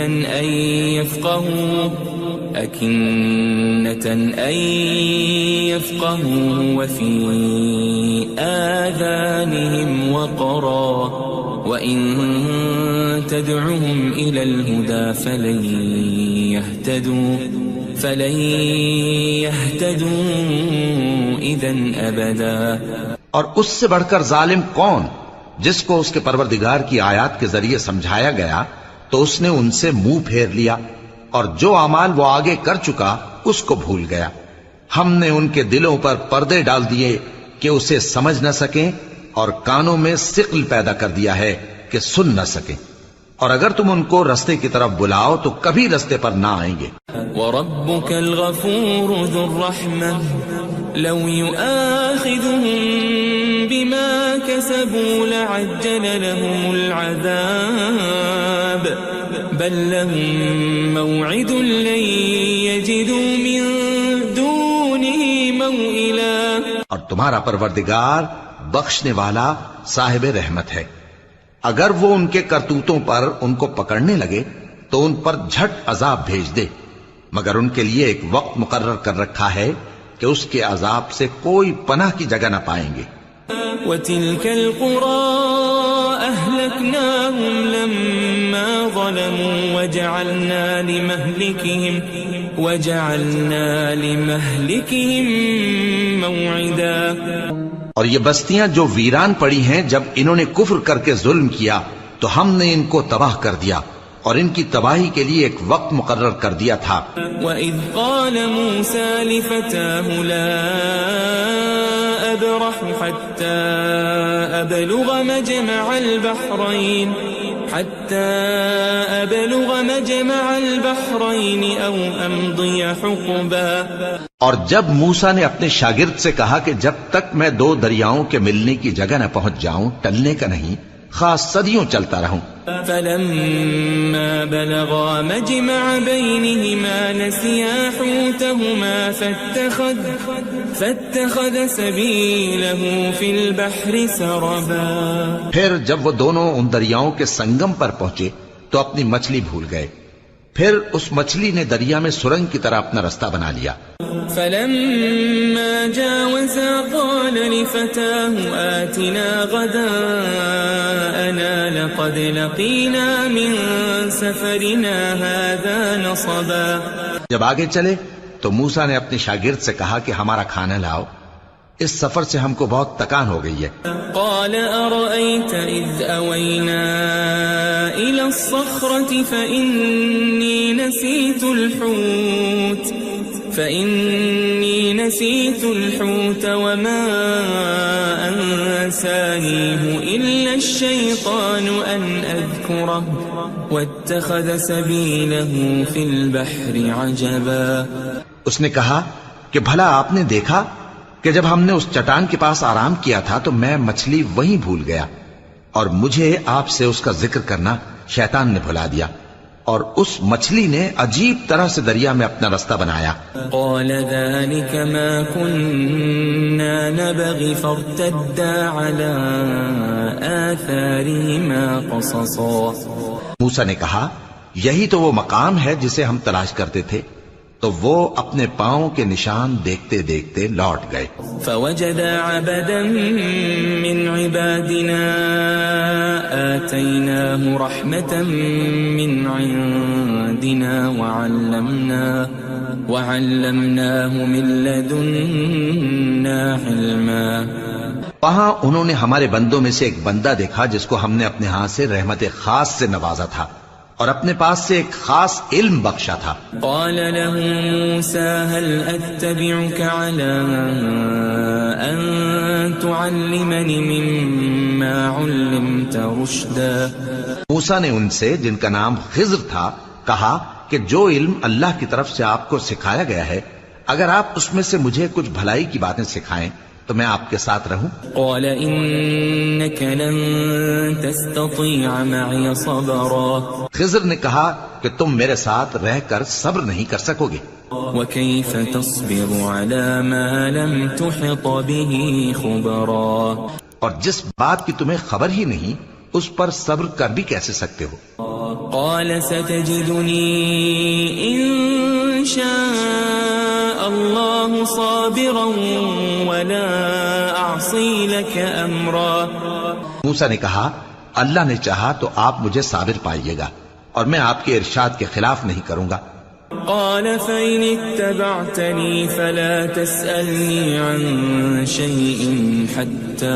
أن يفقهوا وفي آذانهم وقرا وإن تدعهم إلى الهدى فلن يهتدوا إذن أبدا. اور اس سے بڑھ کر ظالم کون جس کو اس کے پروردگار کی آیات کے ذریعے سمجھایا گیا تو اس نے ان سے منہ پھیر لیا اور جو اعمال وہ آگے کر چکا اس کو بھول گیا. ہم نے ان کے دلوں پر پردے ڈال دیے کہ اسے سمجھ نہ سکیں اور کانوں میں ثقل پیدا کر دیا ہے کہ سن نہ سکیں. اور اگر تم ان کو رستے کی طرف بلاؤ تو کبھی رستے پر نہ آئیں گے. وَرَبُّكَ الْغَفُورُ ذُو الرَّحْمَةِ لَوْ يُؤَاخِذُهُم بِمَا كَسَبُوا لَعَجَّلَ لَهُمُ الْعَذَابَ بَل لَّهُم مَّوْعِدٌ لَّن يَجِدُوا مِن دُونِهِ مَوْئِلًا. اور تمہارا پروردگار بخشنے والا صاحب رحمت ہے. اگر وہ ان کے کرتوتوں پر ان کو پکڑنے لگے تو ان پر جھٹ عذاب بھیج دے مگر ان کے لیے ایک وقت مقرر کر رکھا ہے کہ اس کے عذاب سے کوئی پناہ کی جگہ نہ پائیں گے. وَتِلْكَ الْقُرَىٰ أَهْلَكْنَاهُمْ لَمَّا ظَلَمُوا وَجَعَلْنَا لِمَهْلِكِهِمْ مَوْعِدًا. اور یہ بستیاں جو ویران پڑی ہیں جب انہوں نے کفر کر کے ظلم کیا تو ہم نے ان کو تباہ کر دیا اور ان کی تباہی کے لیے ایک وقت مقرر کر دیا تھا. وَإِذْ قَالَ مُوسَى لِفَتَاهُ لَا أَبْرَحُ حَتَّى أَبْلُغَ مَجْمَعَ الْبَحْرَيْنِ أَوْ أَمْضِيَ حُقُبًا. اور جب موسیٰ نے اپنے شاگرد سے کہا کہ جب تک میں دو دریاؤں کے ملنے کی جگہ نہ پہنچ جاؤں ٹلنے کا نہیں خاص صدیوں چلتا رہوں. فَلَمَّا بَلَغَا مَجْمَعَ بَيْنِهِمَا نَسِيَا حُوتَهُمَا فَاتَّخَذَ سَبِيلَهُ فِي الْبَحْرِ سَرَبًا. پھر جب وہ دونوں ان دریاؤں کے سنگم پر پہنچے تو اپنی مچھلی بھول گئے. پھر اس مچھلی نے دریا میں سرنگ کی طرح اپنا رستہ بنا لیا. فَلَمَّا جَاوَزَا قَالَ لِفَتَاهُ آتِنَا غَدَاءَنَا لَقَدْ لَقِينَا مِن سَفَرِنَا هَذَا نَصَبًا. جب آگے چلے تو موسیٰ نے اپنے شاگرد سے کہا کہ ہمارا کھانا لاؤ اس سفر سے ہم کو بہت تکان ہو گئی ہے. قال أرأيت إذ أوينا إلى الصخرة فإني نسيت الحوت وما أنسانيه إلا الشيطان أن أذكره واتخذ سبيله في البحر عجبا. اس نے کہا کہ بھلا آپ نے دیکھا کہ جب ہم نے اس چٹان کے پاس آرام کیا تھا تو میں مچھلی وہیں بھول گیا اور مجھے آپ سے اس کا ذکر کرنا شیطان نے بھلا دیا اور اس مچھلی نے عجیب طرح سے دریا میں اپنا رستہ بنایا. قال ذلك ما كنا نبغي فارتدا على آثارهما قصصا موسیٰ نے کہا یہی تو وہ مقام ہے جسے ہم تلاش کرتے تھے، تو وہ اپنے پاؤں کے نشان دیکھتے دیکھتے لوٹ گئے۔ فوجد عبدا من عبادنا آتيناه رحمة من عندنا وعلمناه من لدنا علما۔ وہاں انہوں نے ہمارے بندوں میں سے ایک بندہ دیکھا جس کو ہم نے اپنے ہاں سے رحمت خاص سے نوازا تھا اور اپنے پاس سے ایک خاص علم بخشا تھا۔ قال له موسى هل أتبعك على أن تعلمني مما علمت رشدا۔ موسیٰ نے ان سے جن کا نام خضر تھا کہا کہ جو علم اللہ کی طرف سے آپ کو سکھایا گیا ہے، اگر آپ اس میں سے مجھے کچھ بھلائی کی باتیں سکھائیں تو میں آپ کے ساتھ رہوں۔ قال إنك لن تستطيع معي صبرا۔ خضر نے کہا کہ تم میرے ساتھ رہ کر صبر نہیں کر سکو گے۔ وكيف تصبر على ما لم تحط به خبرا۔ اور جس بات کی تمہیں خبر ہی نہیں اس پر صبر کر بھی کیسے سکتے ہو؟ قال ستجدني إن شاء الله صابرا ولا أعصي لك أمرا۔ موسیٰ نے کہا اللہ نے چاہا تو آپ مجھے صابر پائیے گا اور میں آپ کے ارشاد کے خلاف نہیں کروں گا۔ قال فإن اتبعتني فلا تسألني عن شيء حتى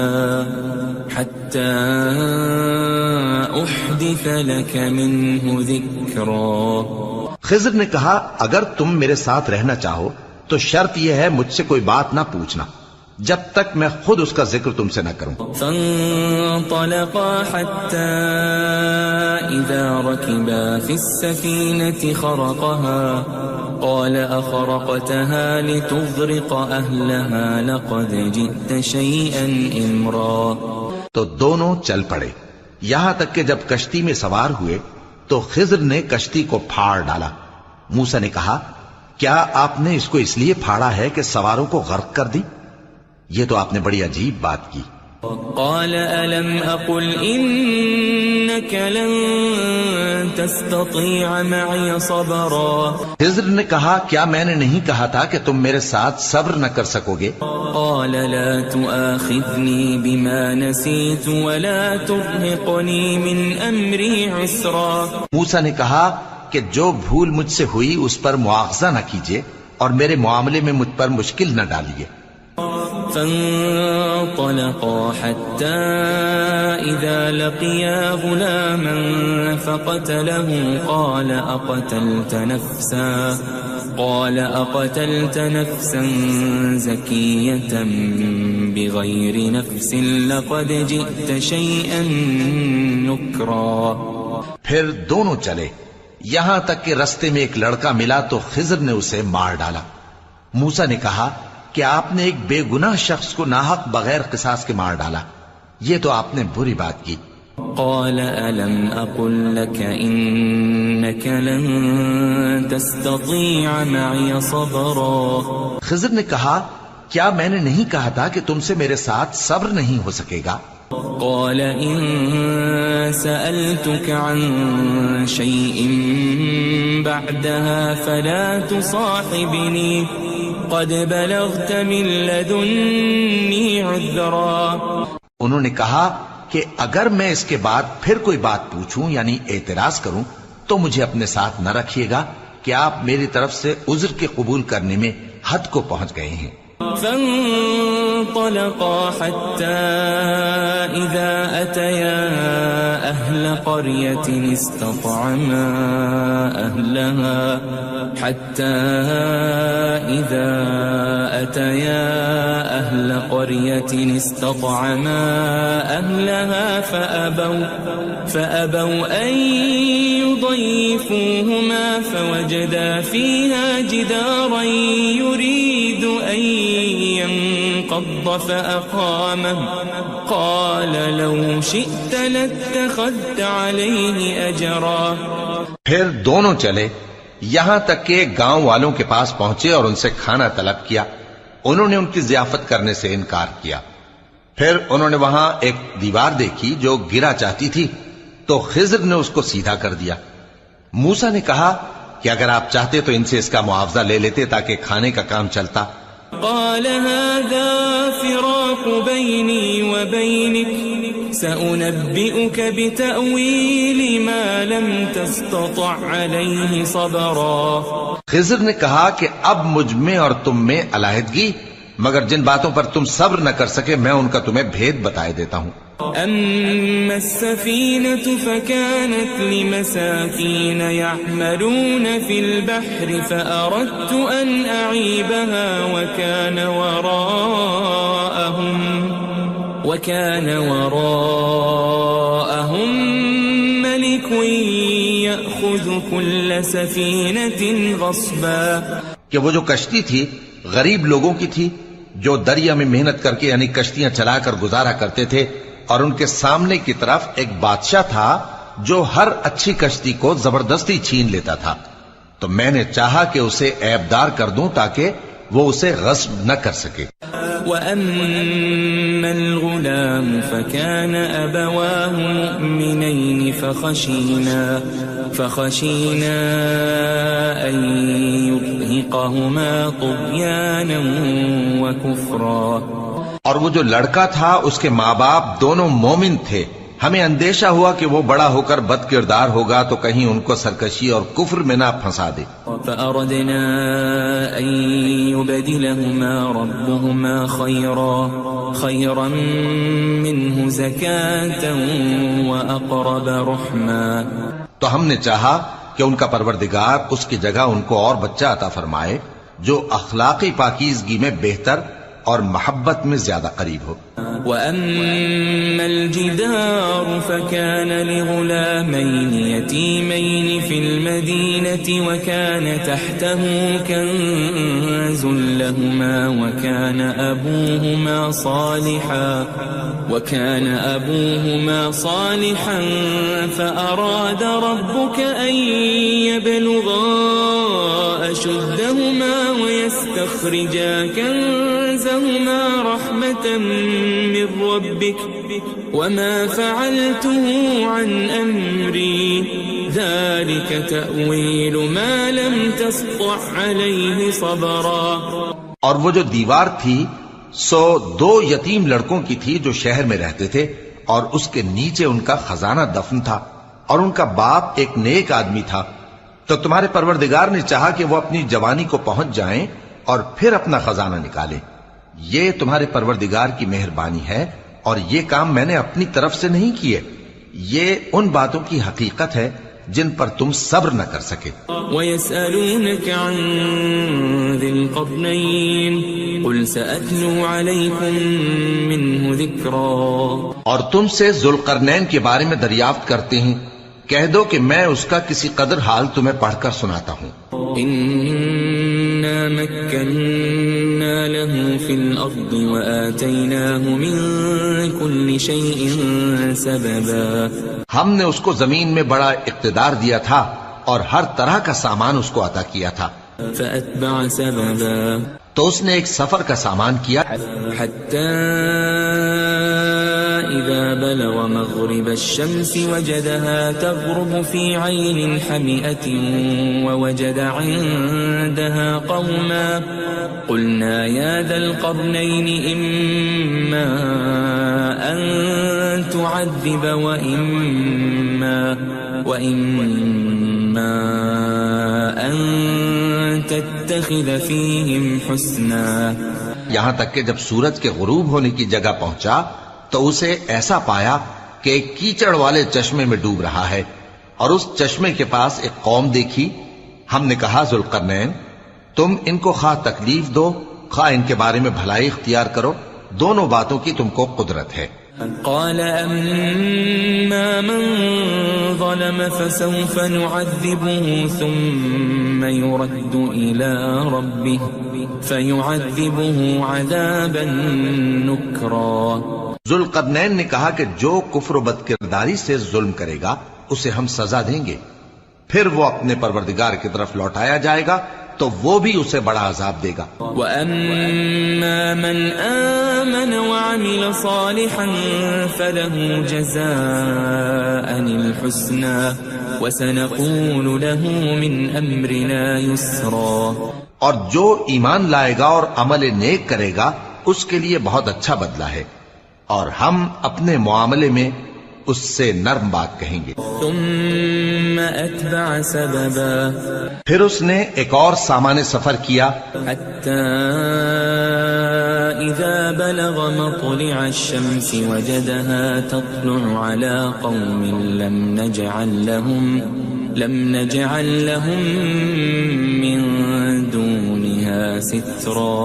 أحدث لك منه ذكرا۔ خضر نے کہا اگر تم میرے ساتھ رہنا چاہو تو شرط یہ ہے مجھ سے کوئی بات نہ پوچھنا جب تک میں خود اس کا ذکر تم سے نہ کروں۔ فانطلقا حتى إذا ركبا في السفينة خرقها قال أخرقتها لتغرق أهلها لقد جئت شيئا إمرا۔ تو دونوں چل پڑے یہاں تک کہ جب کشتی میں سوار ہوئے تو خضر نے کشتی کو پھاڑ ڈالا۔ موسیٰ نے کہا کیا آپ نے اس کو اس لیے پھاڑا ہے کہ سواروں کو غرق کر دی؟ یہ تو آپ نے بڑی عجیب بات کی۔ قال ألم أقل إنك لن تستطيع معي صبرا۔ خضر نے کہا کیا میں نے نہیں کہا تھا کہ تم میرے ساتھ صبر نہ کر سکو گے؟ قال لا تؤاخذني بما نسيت ولا ترهقني من أمري عسرا۔ موسیٰ نے کہا کہ جو بھول مجھ سے ہوئی اس پر مواخذہ نہ کیجیے اور میرے معاملے میں مجھ پر مشکل نہ ڈالیے۔ فانطلقا حتى إذا لقيا غلاما فقتله قال أقتلت نفسا زكية بغير نفس لقد جئت شيئا نكرا۔ پھر دونوں چلے یہاں تک کہ رستے میں ایک لڑکا ملا تو خضر نے اسے مار ڈالا۔ موسیٰ نے کہا کہ آپ نے ایک بے گناہ شخص کو ناحق بغیر قصاص کے مار ڈالا، یہ تو آپ نے بری بات کی۔ قال ألم أقل لك إنك لن تستطيع معي صبرا۔ خضر نے کہا کیا میں نے نہیں کہا تھا کہ تم سے میرے ساتھ صبر نہیں ہو سکے گا؟ قال إن سألتك عن شيء بعدها فلا تصاحبني قد بلغت من لدني عذرا۔ انہوں نے کہا کہ اگر میں اس کے بعد پھر کوئی بات پوچھوں یعنی اعتراض کروں تو مجھے اپنے ساتھ نہ رکھیے گا کہ آپ میری طرف سے عذر کے قبول کرنے میں حد کو پہنچ گئے ہیں۔ فانطلقا حتى إذا أتيا أهل قرية استطعما أهلها فأبوا أن يضيفوهما فوجدا فيها جدارا يريد أن ينقض فأقامه قال لو شئت لاتخذت عليه أجرا۔ پھر دونوں چلے یہاں تک کہ گاؤں والوں کے پاس پہنچے اور ان سے کھانا طلب کیا۔ انہوں نے ان کی ضیافت کرنے سے انکار کیا۔ پھر انہوں نے وہاں ایک دیوار دیکھی جو گرا چاہتی تھی تو خضر نے اس کو سیدھا کر دیا۔ موسیٰ نے کہا کہ اگر آپ چاہتے تو ان سے اس کا معاوضہ لے لیتے تاکہ کھانے کا کام چلتا۔ قال هذا فراق بيني وبينك سأنبئك بتأويل ما لم تستطع عليه صبرا۔ خضر نے کہا کہ اب مجھ میں اور تم میں علیحدگی، مگر جن باتوں پر تم صبر نہ کر سکے میں ان کا تمہیں بھید بتائے دیتا ہوں۔ أما السفينة فكانت لمساكين يعملون في البحر فأردت أن أعيبها وكان وراءهم ملك يأخذ كل سفينة غصبا، کہ وہ جو کشتی تھی غریب لوگوں کی تھی جو دریا میں محنت کر کے یعنی کشتیاں چلا کر گزارا کرتے تھے، اور ان کے سامنے کی طرف ایک بادشاہ تھا جو ہر اچھی کشتی کو زبردستی چھین لیتا تھا، تو میں نے چاہا کہ اسے عیبدار کر دوں تاکہ وہ اسے غصب نہ کر سکے۔ وَأَمَّا الْغُلَامُ فَكَانَ أَبَوَاهُ مُؤْمِنَيْنِ فَخَشِينَا أَن يُرْهِقَهُمَا طُغْيَانًا وَكُفْرًا۔ اور وہ جو لڑکا تھا اس کے ماں باپ دونوں مومن تھے، ہمیں اندیشہ ہوا کہ وہ بڑا ہو کر بد کردار ہوگا تو کہیں ان کو سرکشی اور کفر میں نہ پھنسا دے۔ فَأَرَدْنَا أَن يُبْدِلَهُمَا رَبُّهُمَا خَيْرًا مِّنْهُ زَكَاةً وَأَقْرَبَ رُحْمًا۔ تو ہم نے چاہا کہ ان کا پروردگار اس کی جگہ ان کو اور بچہ عطا فرمائے جو اخلاقی پاکیزگی میں بہتر اور محبت میں زیادہ قریب ہو۔ وَأَمَّا الْجِدَارُ فَكَانَ لِغُلَامَيْنِ يَتِيمَيْنِ فِي الْمَدِينَةِ وَكَانَ تَحْتَهُ كَنزٌ لَهُمَا وَكَانَ أَبُوهُمَا صَالِحًا فَأَرَادَ رَبُّكَ أَن يَبْلُغَا أَشُدَّهُمَا وَيَسْتَخْرِجَا كَنزَهُمَا رَحْمَةً من ربك وما فعلته عن أمري ذلك تأويل ما لم تسطع عليه صبرا۔ اور وہ جو دیوار تھی سو 2 یتیم لڑکوں کی تھی جو شہر میں رہتے تھے، اور اس کے نیچے ان کا خزانہ دفن تھا، اور ان کا باپ ایک نیک آدمی تھا، تو تمہارے پروردگار نے چاہا کہ وہ اپنی جوانی کو پہنچ جائیں اور پھر اپنا خزانہ نکالیں۔ یہ تمہارے پروردگار کی مہربانی ہے، اور یہ کام میں نے اپنی طرف سے نہیں کیے، یہ ان باتوں کی حقیقت ہے جن پر تم صبر نہ کر سکے۔ وَيَسْأَلُونَكَ عَنْ ذِي الْقَرْنَيْنِ قُلْ سَأَتْلُو عَلَيْكُمْ مِنْهُ ذِكْرًا۔ اور تم سے ذوالقرنین کے بارے میں دریافت کرتے ہیں، کہہ دو کہ میں اس کا کسی قدر حال تمہیں پڑھ کر سناتا ہوں۔ إِنَّا مَكَّنَّا لَهُ فِي الْأَرْضِ وَآتَيْنَاهُ مِن كُلِّ شَيْءٍ سَبَبًا۔ ہم نے اس کو زمین میں بڑا اقتدار دیا تھا اور ہر طرح کا سامان اس کو عطا کیا تھا۔ فَأَتْبَعَ سَبَبًا، تو اس نے ایک سفر کا سامان کیا، حَتَّى إِذَا بَلَغَ مَغْرِبَ الشَّمْسِ وَجَدَهَا تَغْرُبُ فِي عَيْنٍ حَمِئَةٍ وَوَجَدَ عِندَهَا قَوْمًا قُلْنَا يَا ذَا الْقَرْنَيْنِ إِمَّا أَن تُعَذِّبَ وَإِمَّا أَن تَتَّخِذَ فِيهِمْ حُسْنًا۔ یہاں تک کہ جب سورج کے غروب ہونے کی جگہ پہنچا تو اسے ایسا پایا کہ ایک کیچڑ والے چشمے میں ڈوب رہا ہے، اور اس چشمے کے پاس ایک قوم دیکھی۔ ہم نے کہا ذوالقرنین، تم ان کو خواہ تکلیف دو خواہ ان کے بارے میں بھلائی اختیار کرو، دونوں باتوں کی تم کو قدرت ہے۔ قال أما من ظلم فسوف نعذبه ثم يرد إلى ربه فيعذبه عذابا نكرا۔ ذوالقرنین نے کہا کہ جو کفر و بد کرداری سے ظلم کرے گا اسے ہم سزا دیں گے، پھر وہ اپنے پروردگار کی طرف لوٹایا جائے گا تو وہ بھی اسے بڑا عذاب دے گا۔ وَأَمَّا مَنْ آمَنَ وَعَمِلَ صَالِحًا فَلَهُ جَزَاءً الْحُسْنَى وَسَنَقُولُ لَهُ مِنْ أَمْرِنَا يُسْرًا۔ اور جو ایمان لائے گا اور عمل نیک کرے گا اس کے لیے بہت اچھا بدلہ ہے، اور ہم اپنے معاملے میں اس سے نرم بات کہیں گے۔ ثم اتبع سببا، پھر اس نے ایک اور سامان سفر کیا، حتى اذا بلغ مطلع الشمس وجدها تطلع على قوم لم نجعل لهم من دونها سترا۔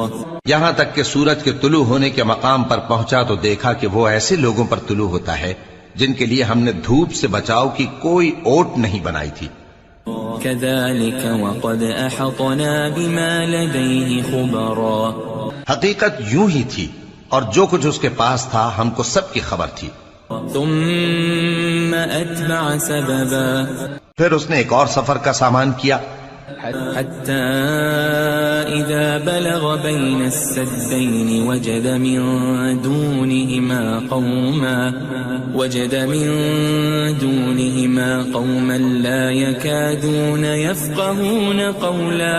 یہاں تک کہ سورج کے طلوع ہونے کے مقام پر پہنچا تو دیکھا کہ وہ ایسے لوگوں پر طلوع ہوتا ہے جن کے لیے ہم نے دھوپ سے بچاؤ کی کوئی اوٹ نہیں بنائی تھی۔ كذلك وقد احطنا بما لديه خبرا، حقیقت یوں ہی تھی اور جو کچھ اس کے پاس تھا ہم کو سب کی خبر تھی۔ ثم اتبع سببا، پھر اس نے ایک اور سفر کا سامان کیا، حتى إذا بلغ بين السدين وجد من دونهما قوما لا يكادون يفقهون قولا۔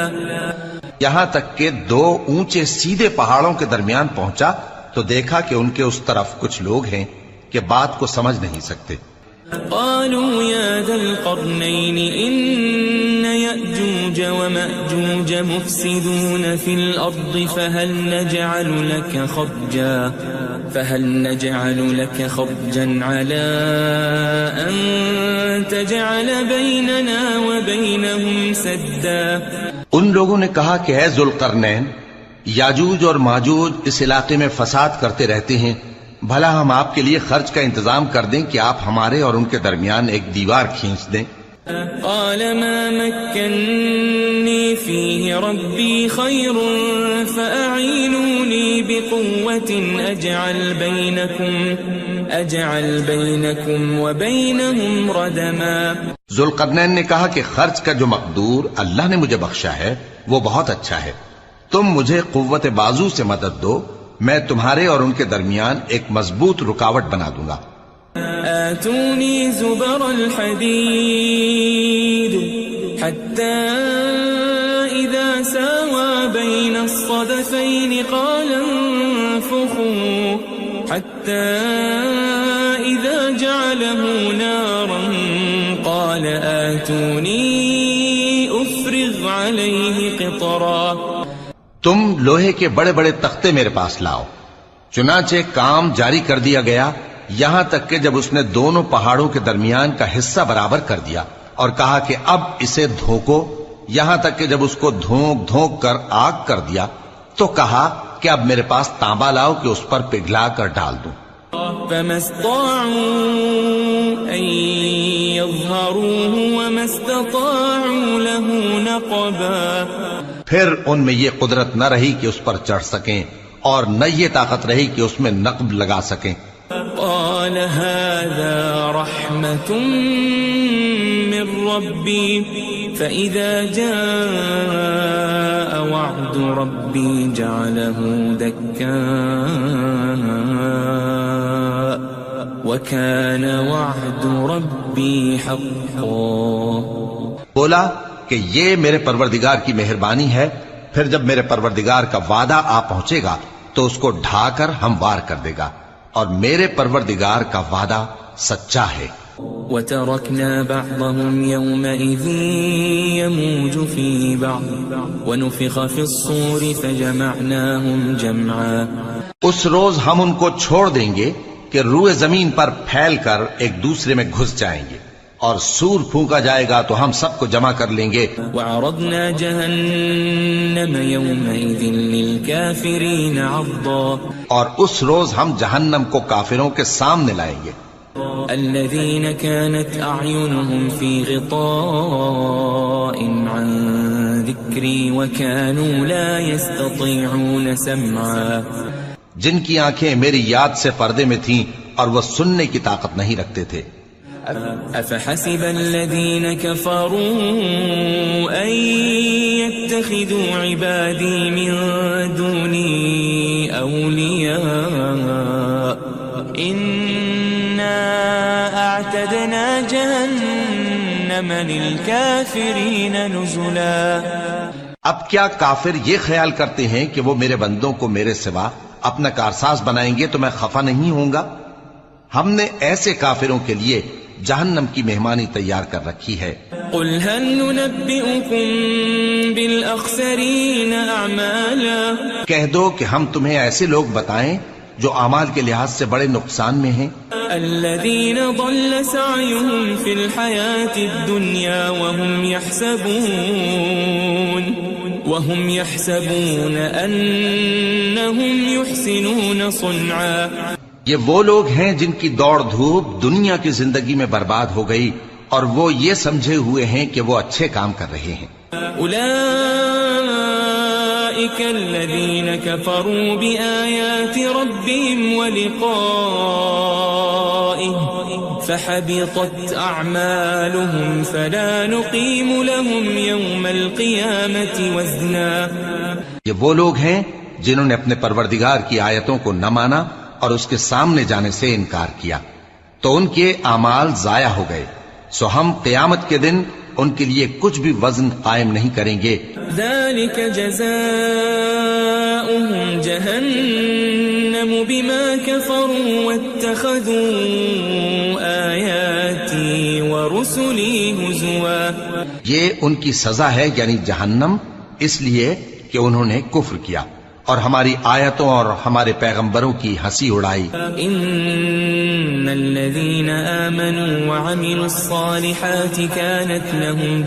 یہاں تک کہ دو اونچے سیدھے پہاڑوں کے درمیان پہنچا تو دیکھا کہ ان کے اس طرف کچھ لوگ ہیں کہ بات کو سمجھ نہیں سکتے۔ قالوا يا ذا القرنين إن يأجوج ومأجوج مفسدون في الأرض فهل نجعل لك خرجا على أن تجعل بيننا وبينهم سدا۔ ان لوگوں نے کہا کہ اے ذوالقرنین، یاجوج اور ماجوج اس علاقے میں فساد کرتے رہتے ہیں، بھلا ہم آپ کے لیے خرچ کا انتظام کر دیں کہ آپ ہمارے اور ان کے درمیان ایک دیوار کھینچ دیں۔ قال ما مكنني فيه ربي خير فأعينوني بقوة أجعل بينكم وبينهم ردما۔ ذوالقرنین نے کہا کہ خرچ کا جو مقدور اللہ نے مجھے بخشا ہے وہ بہت اچھا ہے، تم مجھے قوت بازو سے مدد دو، میں تمہارے اور ان کے درمیان ایک مضبوط رکاوٹ بنا دوں گا۔ آتونی زبر الحدید حتى اذا ساوى بين الصدفين قال انفخوا حتى اذا جعله نارا قال آتونی افرغ عليه قطرا۔ تم لوہے کے بڑے بڑے تختے میرے پاس لاؤ۔ چنانچہ کام جاری کر دیا گیا یہاں تک کہ جب اس نے دونوں پہاڑوں کے درمیان کا حصہ برابر کر دیا اور کہا کہ اب اسے دھوکو، یہاں تک کہ جب اس کو دھونک دھونک کر آگ کر دیا تو کہا کہ اب میرے پاس تانبا لاؤ کہ اس پر پگھلا کر ڈال دوں۔ فما استطاعوا ان يظهروه وما استطاعوا له نقبا، پھر ان میں یہ قدرت نہ رہی کہ اس پر چڑھ سکیں اور نہ یہ طاقت رہی کہ اس میں نقب لگا سکیں۔ قال هذا رحمة من ربي فإذا جاء وعد ربي جعله دكاء وكان وعد ربي حقا۔ بولا کہ یہ میرے پروردگار کی مہربانی ہے، پھر جب میرے پروردگار کا وعدہ آ پہنچے گا تو اس کو ڈھا کر ہموار کر دے گا، اور میرے پروردگار کا وعدہ سچا ہے۔ وَتَرَكْنَا بَعْضَهُمْ يَوْمَئِذٍ يَمُوجُ فِي بَعْضٍ وَنُفِخَ فِي الصُّورِ فَجَمَعْنَاهُمْ جَمْعًا۔ اس روز ہم ان کو چھوڑ دیں گے کہ روئے زمین پر پھیل کر ایک دوسرے میں گھس جائیں گے، اور سور پھونکا جائے گا تو ہم سب کو جمع کر لیں گے۔ وَعَرَضْنَا جَهَنَّمَ يَوْمَئِذٍ لِلْكَافِرِينَ عَرْضًا، اور اس روز ہم جہنم کو کافروں کے سامنے لائیں گے۔ الَّذِينَ كَانَتْ أَعْيُنُهُمْ فِي غِطَاءٍ عَنْ ذِكْرِي وَكَانُوا لَا يَسْتَطِيعُونَ سَمْعًا، جن کی آنکھیں میری یاد سے پردے میں تھیں اور وہ سننے کی طاقت نہیں رکھتے تھے۔ أَفَحَسِبَ الَّذِينَ كَفَرُوا أَن تتخذوا عبادي من دوني أولياء إنا أعتدنا جهنم للكافرين نزلا۔ اب کیا کافر یہ خیال کرتے ہیں کہ وہ میرے بندوں کو میرے سوا اپنا کارساز بنائیں گے تو میں خفا نہیں ہوں گا؟ ہم نے ایسے کافروں کے لیے جہنم کی مہمانی تیار کر رکھی ہے۔ قل هل ننبئكم بالأخسرين أعمالا، کہہ دو کہ ہم تمہیں ایسے لوگ بتائیں جو اعمال کے لحاظ سے بڑے نقصان میں ہیں، الذين ضل سعيهم في الحياة الدنيا وهم يحسبون أنهم يحسنون صنعا۔ یہ وہ لوگ ہیں جن کی دوڑ دھوپ دنیا کی زندگی میں برباد ہو گئی اور وہ یہ سمجھے ہوئے ہیں کہ وہ اچھے کام کر رہے ہیں۔ أولئك الذين كفروا بآيات ربهم ولقائه فحبطت أعمالهم فلا نقيم لهم يوم القيامة وزنا۔ یہ وہ لوگ ہیں جنہوں نے اپنے پروردگار کی آیتوں کو نہ مانا اور اس کے سامنے جانے سے انکار کیا تو ان کے اعمال ضائع ہو گئے، سو ہم قیامت کے دن ان کے لیے کچھ بھی وزن قائم نہیں کریں گے۔ ذلك جزاؤهم جهنم بما كفروا واتخذوا آياتي ورسلي هزوا۔ یہ ان کی سزا ہے یعنی جہنم، اس لیے کہ انہوں نے کفر کیا اور ہماری آیتوں اور ہمارے پیغمبروں کی ہنسی اڑائی۔ ان الذين آمنوا وعملوا الصالحات كانت لهم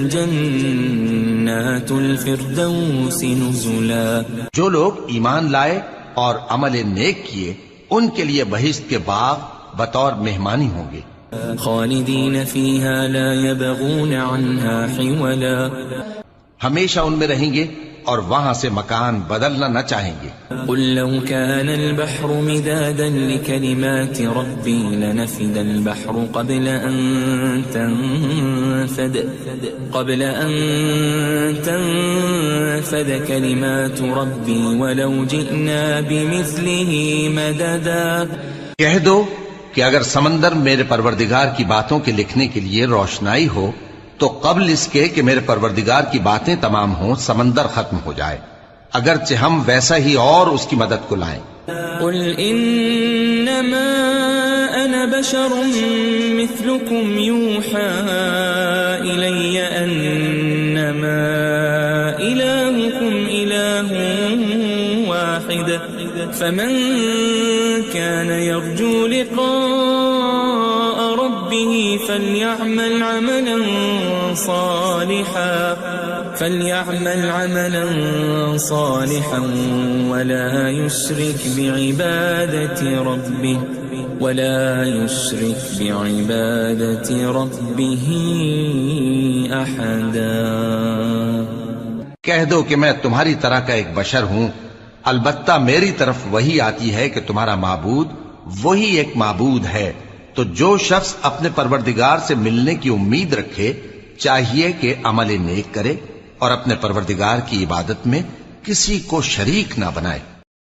جنات الفردوس نزلا۔ جو لوگ ایمان لائے اور عمل نیک کیے ان کے لیے بہشت کے باغ بطور مہمانی ہوں گے، خالدین فیہا لا یبغون عنہا حولا۔ ہمیشہ ان میں رہیں گے اور وہاں سے مکان بدلنا نہ چاہیں گے۔ قل لو كان البحر مدادا لكلمات ربي لنفد البحر قبل أن تنفد كلمات ربي ولو جئنا بمثله مددا۔ کہہ دو کہ اگر سمندر میرے پروردگار کی باتوں کے لکھنے کے لیے روشنائی ہو تو قبل اس کے کہ میرے پروردگار کی باتیں تمام ہوں سمندر ختم ہو جائے، اگرچہ ہم ویسا ہی اور اس کی مدد کو لائیں۔ قل انما انا بشر مثلكم يوحى الي انما الهكم اله واحد فمن كان يرجو لقاء ربه فليعمل عملا صالحا ولا يشرك بعبادة ربه أحدا۔ کہہ دو کہ میں تمہاری طرح کا ایک بشر ہوں، البتہ میری طرف وہی آتی ہے کہ تمہارا معبود وہی ایک معبود ہے، تو جو شخص اپنے پروردگار سے ملنے کی امید رکھے چاہیے کہ عمل نیک کرے اور اپنے پروردگار کی عبادت میں کسی کو شریک نہ بنائے۔